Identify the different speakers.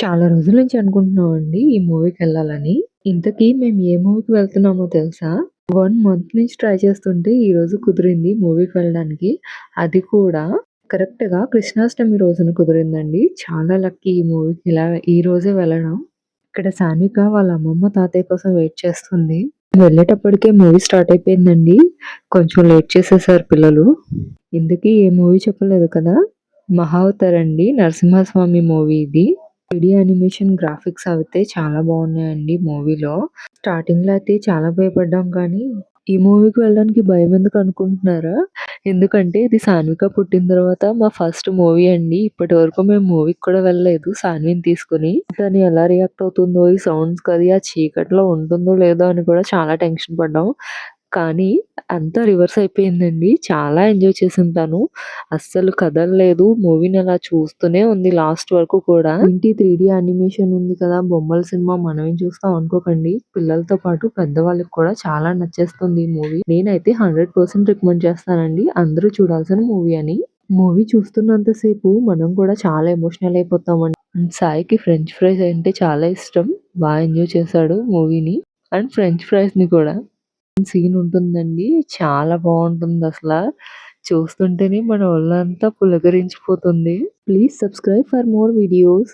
Speaker 1: చాలా రోజుల నుంచి అనుకుంటున్నామండి ఈ మూవీకెళ్ళాలని. ఇంతకీ మేము ఏ మూవీకి వెళ్తున్నామో తెలుసా? 1 మంత్ నుంచి ట్రై చేస్తుంటే ఈరోజు కుదిరింది మూవీకి వెళ్ళడానికి. అది కూడా కరెక్ట్‌గా కృష్ణాష్టమి రోజున కుదిరిందండి. చాలా లక్కీ ఈ మూవీకి ఇలా ఈ రోజే వెళ్ళడం. ఇక్కడ సాన్విక వాళ్ళ అమ్మమ్మ, తాతయ్య కోసం వెయిట్ చేస్తుంది. వెళ్ళేటప్పటికే మూవీ స్టార్ట్ అయిపోయిందండి. కొంచెం లేట్ చేసేసారు పిల్లలు. ఇంతకీ ఏ మూవీ చెప్పలేదు కదా! 'మహావతార్' అండి. నరసింహస్వామి మూవీ ఇది. 3డీ యానిమేషన్ గ్రాఫిక్స్ అయితే చాలా బాగున్నాయండి మూవీలో. స్టార్టింగ్‌లో అయితే చాలా భయపడ్డాం కానీ, ఈ మూవీకి వెళ్ళడానికి భయమెందుకు అనుకుంటున్నారా? ఎందుకంటే ఇది సాన్విక పుట్టిన తర్వాత మా ఫస్ట్ మూవీ అండి. ఇప్పటివరకు మేము మూవీకి కూడా వెళ్ళలేదు సాన్విని తీసుకొని. తను ఎలా రియాక్ట్ అవుతుందో, ఈ సౌండ్స్‌కి అది, ఆ చీకట్లో ఉంటుందో లేదో అని కూడా చాలా టెన్షన్ పడ్డాం. కానీ అంతా రివర్స్ అయిపోయిందండి. చాలా ఎంజాయ్ చేసింది తను. అస్సలు కదలలేదు. మూవీని అలా చూస్తూనే ఉంది లాస్ట్ వరకు కూడా. ఏంటి 3డీ యానిమేషన్ ఉంది కదా! బొమ్మల సినిమా మనమేం చూస్తాం అనుకోకండి. పిల్లలతో పాటు పెద్దవాళ్ళకి కూడా చాలా నచ్చేస్తుంది ఈ మూవీ. నేనైతే 100% రికమెండ్ చేస్తానండి. అందరూ చూడాల్సిన మూవీ అని. మూవీ చూస్తున్నంత సేపు మనం కూడా చాలా ఎమోషనల్ అయిపోతామండి. అండ్ సాయికి ఫ్రెంచ్ ఫ్రైస్ అంటే చాలా ఇష్టం. ఎంజాయ్ చేశాడు మూవీని. అండ్ ఫ్రెంచ్ ఫ్రైస్‌ని కూడా. సీన్ ఉంటుందండి. చాలా బావుంటుందసల. చూస్తుంటేనే మన ఒళ్ళంతా పులకరించిపోతుంది. Please subscribe for more videos.